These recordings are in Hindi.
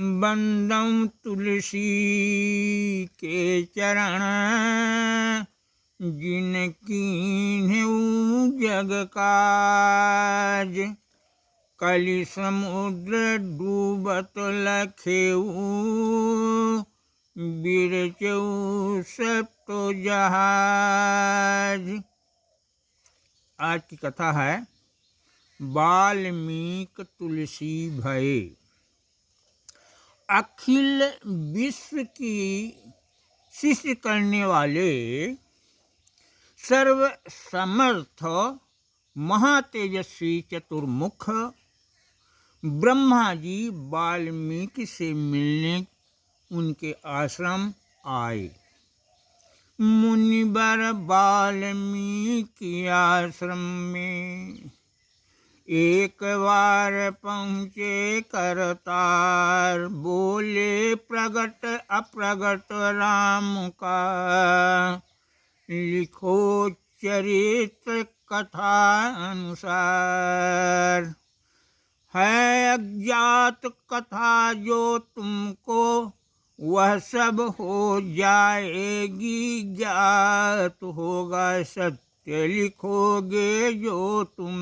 बंदम तुलसी के चरण, जिनकी जग काज। कलि समुद्र डूबत लखेऊ, बिरचऊ सप्तो जहाज। आज की कथा है वाल्मीकि तुलसी भये। अखिल विश्व की सृष्टि करने वाले सर्व समर्थ महातेजस्वी चतुर्मुख ब्रह्मा जी वाल्मीकि से मिलने उनके आश्रम आए। मुनिवर वाल्मीकि आश्रम में एक बार पहुँचे करतार, बोले प्रगट अप्रगट राम का, लिखो चरित्र कथा अनुसार। है अज्ञात कथा जो तुमको, वह सब हो जाएगी ज्ञात। होगा सत्य लिखोगे जो तुम,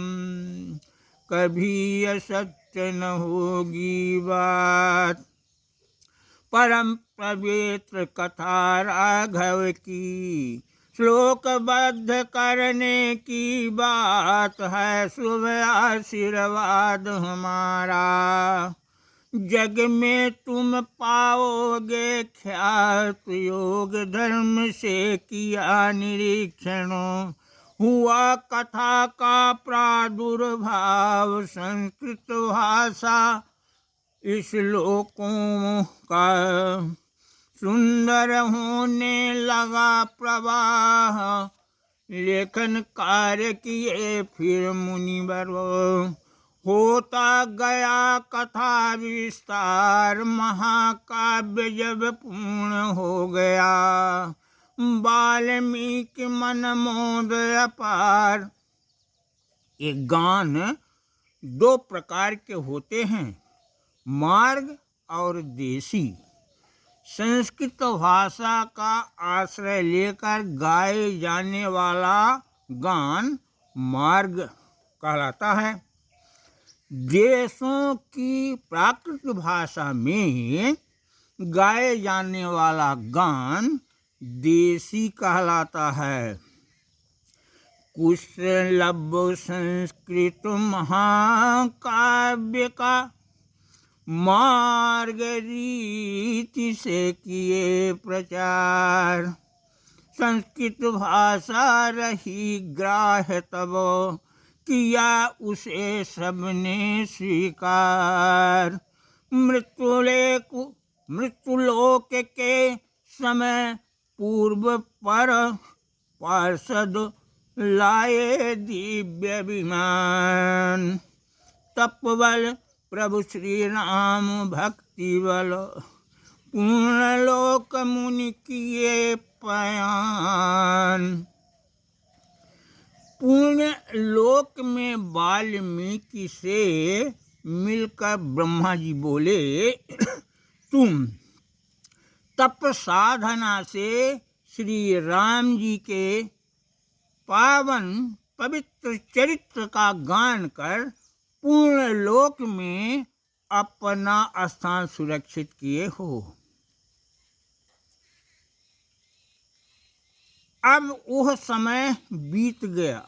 कभी असत्य न होगी बात। परम पवित्र कथा राघव की, श्लोकबद्ध करने की बात है। शुभ आशीर्वाद हमारा, जग में तुम पाओगे ख्यात। योग धर्म से किया निरीक्षण, हुआ कथा का प्रादुर्भाव। संस्कृत भाषा इस लोकों का, सुंदर होने लगा प्रवाह। लेखन कार्य किए फिर मुनिवर, होता गया कथा विस्तार। महाकाव्य जब पूर्ण हो गया, वाल्मीकि मन मोद अपार। एक गान दो प्रकार के होते हैं, मार्ग और देसी। संस्कृत भाषा का आश्रय लेकर गाए जाने वाला गान मार्ग कहलाता है। देशों की प्राकृत भाषा में गाए जाने वाला गान देसी कहलाता है। कुशलभ संस्कृत महाकाव्य का, मार्ग रीति से किए प्रचार। संस्कृत भाषा रही ग्राह्य तब, किया उसे सबने स्वीकार। मृत्युलोक के समय पूर्व पर पार्षद लाए दिव्य विमान। तपबल प्रभु श्री राम भक्ति बल, पूर्ण लोक मुनि किए पयान। पूर्ण लोक में वाल्मीकि से मिलकर ब्रह्मा जी बोले, तुम तप साधना से श्री राम जी के पावन पवित्र चरित्र का गान कर पूर्ण लोक में अपना स्थान सुरक्षित किए हो। अब वह समय बीत गया,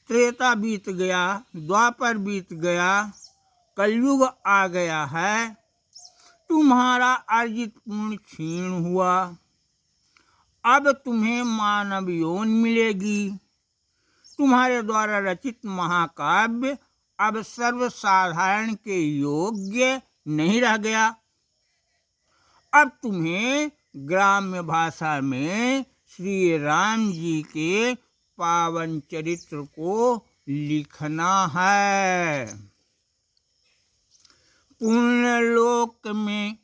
त्रेता बीत गया, द्वापर बीत गया, कलयुग आ गया है। तुम्हारा अर्जित पुण्य क्षीण हुआ। अब तुम्हें मानव योन मिलेगी। तुम्हारे द्वारा रचित महाकाव्य अब सर्वसाधारण के योग्य नहीं रह गया। अब तुम्हें ग्राम्य भाषा में श्री राम जी के पावन चरित्र को लिखना है। पूर्ण लोक में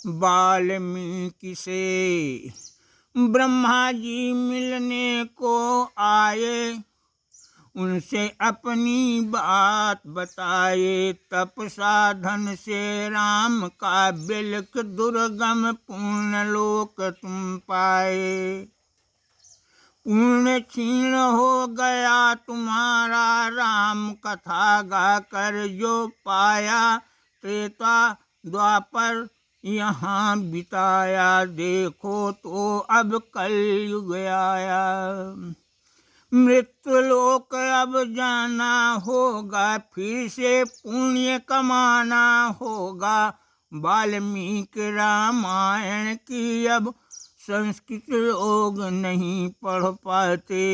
वाल्मीकि से ब्रह्मा जी मिलने को आए। उनसे अपनी बात बताए। तप साधन से राम का बिलक दुर्गम पूर्ण लोक तुम पाए। पूर्ण क्षीण हो गया तुम्हारा राम कथा गा कर जो पाया। त्रेता द्वापर यहाँ बिताया देखो तो अब कलयुग आया। मृत्यु लोक अब जाना होगा फिर से पुण्य कमाना होगा। वाल्मीकि रामायण की अब संस्कृत लोग नहीं पढ़ पाते।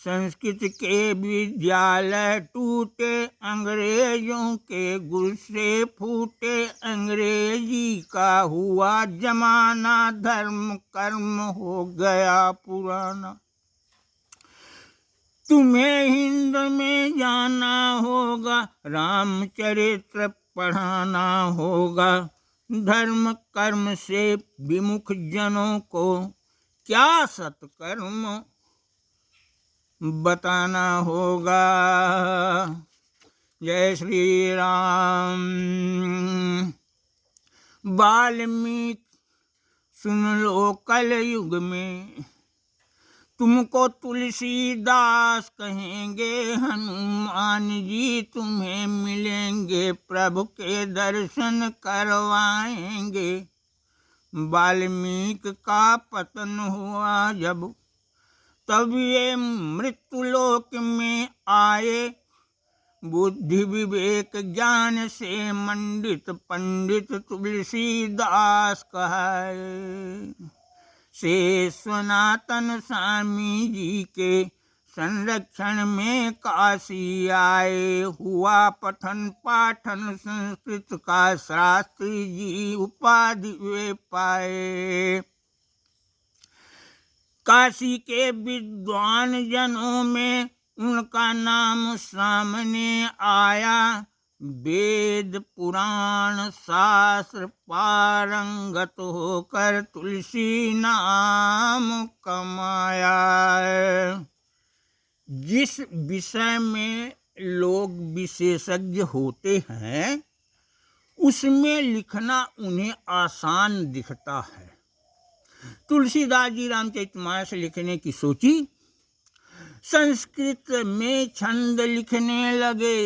संस्कृत के विद्यालय टूटे अंग्रेजों के गुर से फूटे। अंग्रेजी का हुआ जमाना धर्म कर्म हो गया पुराना। तुम्हें हिंद में जाना होगा रामचरित्र पढ़ाना होगा। धर्म कर्म से विमुख जनों को क्या सत्कर्म बताना होगा। जय श्री राम। वाल्मीकि सुन लो कलयुग में तुमको तुलसीदास कहेंगे। हनुमान जी तुम्हें मिलेंगे प्रभु के दर्शन करवाएंगे। वाल्मीकि का पतन हुआ जब तब ये मृत्यु लोक में आए। बुद्धि विवेक ज्ञान से मंडित पंडित तुलसीदास कहाए। से सनातन स्वामी जी के संरक्षण में काशी आए। हुआ पठन पाठन संस्कृत का शास्त्री जी उपाधि वे पाए। काशी के विद्वान जनों में उनका नाम सामने आया। वेद पुराण शास्त्र पारंगत होकर तुलसी नाम कमाया। जिस विषय में लोग विशेषज्ञ होते हैं उसमें लिखना उन्हें आसान दिखता है। तुलसीदास जी रामचरितमानस लिखने की सोची। संस्कृत में छंद लिखने लगे।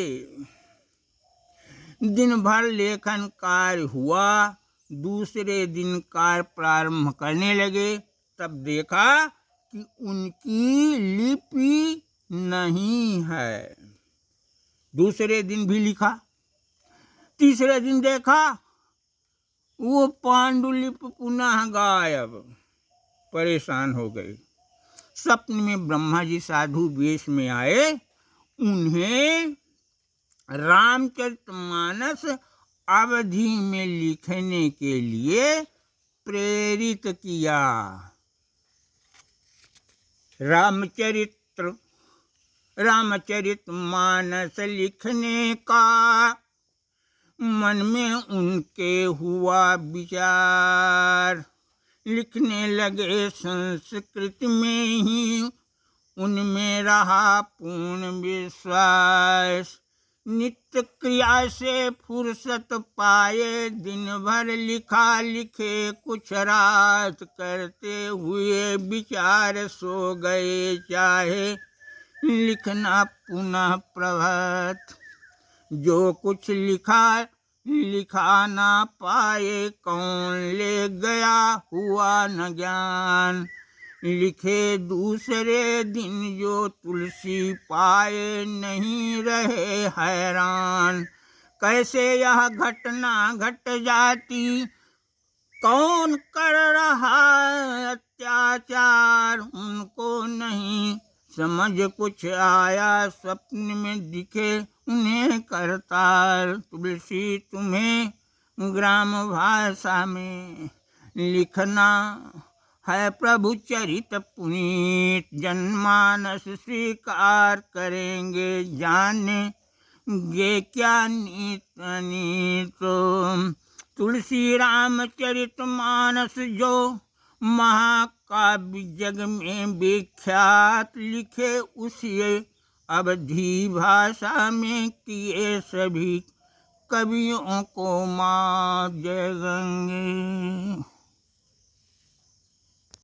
दिन भर लेखन कार्य हुआ। दूसरे दिन कार्य प्रारंभ करने लगे तब देखा कि उनकी लिपि नहीं है। दूसरे दिन भी लिखा। तीसरे दिन देखा वो पांडुलिपि पुनः गायब। परेशान हो गए। स्वप्न में ब्रह्मा जी साधु वेश में आए। उन्हें रामचरितमानस अवधि में लिखने के लिए प्रेरित किया। रामचरितमानस लिखने का मन में उनके हुआ विचार। लिखने लगे संस्कृत में ही उनमें रहा पूर्ण विश्वास। नित्य क्रिया से फुर्सत पाए दिन भर लिखा लिखे कुछ रात करते हुए विचार सो गए चाहे लिखना पुनः प्रभात। जो कुछ लिखा ना पाए कौन ले गया हुआ न ज्ञान। लिखे दूसरे दिन जो तुलसी पाए नहीं रहे हैरान। कैसे यह घटना घट जाती कौन कर रहा अत्याचार। उनको नहीं समझ कुछ आया स्वप्न में दिखे उन्हें करतार। तुलसी तुम्हें ग्राम भाषा में लिखना है प्रभु चरित पुनीत। जनमानस स्वीकार करेंगे जानेंगे क्या नीत अनीत। तुलसी रामचरितमानस जो महाकाव्य जग में विख्यात लिखे उसे अवधी भाषा में किए सभी कवियों को माँ जय गंगा।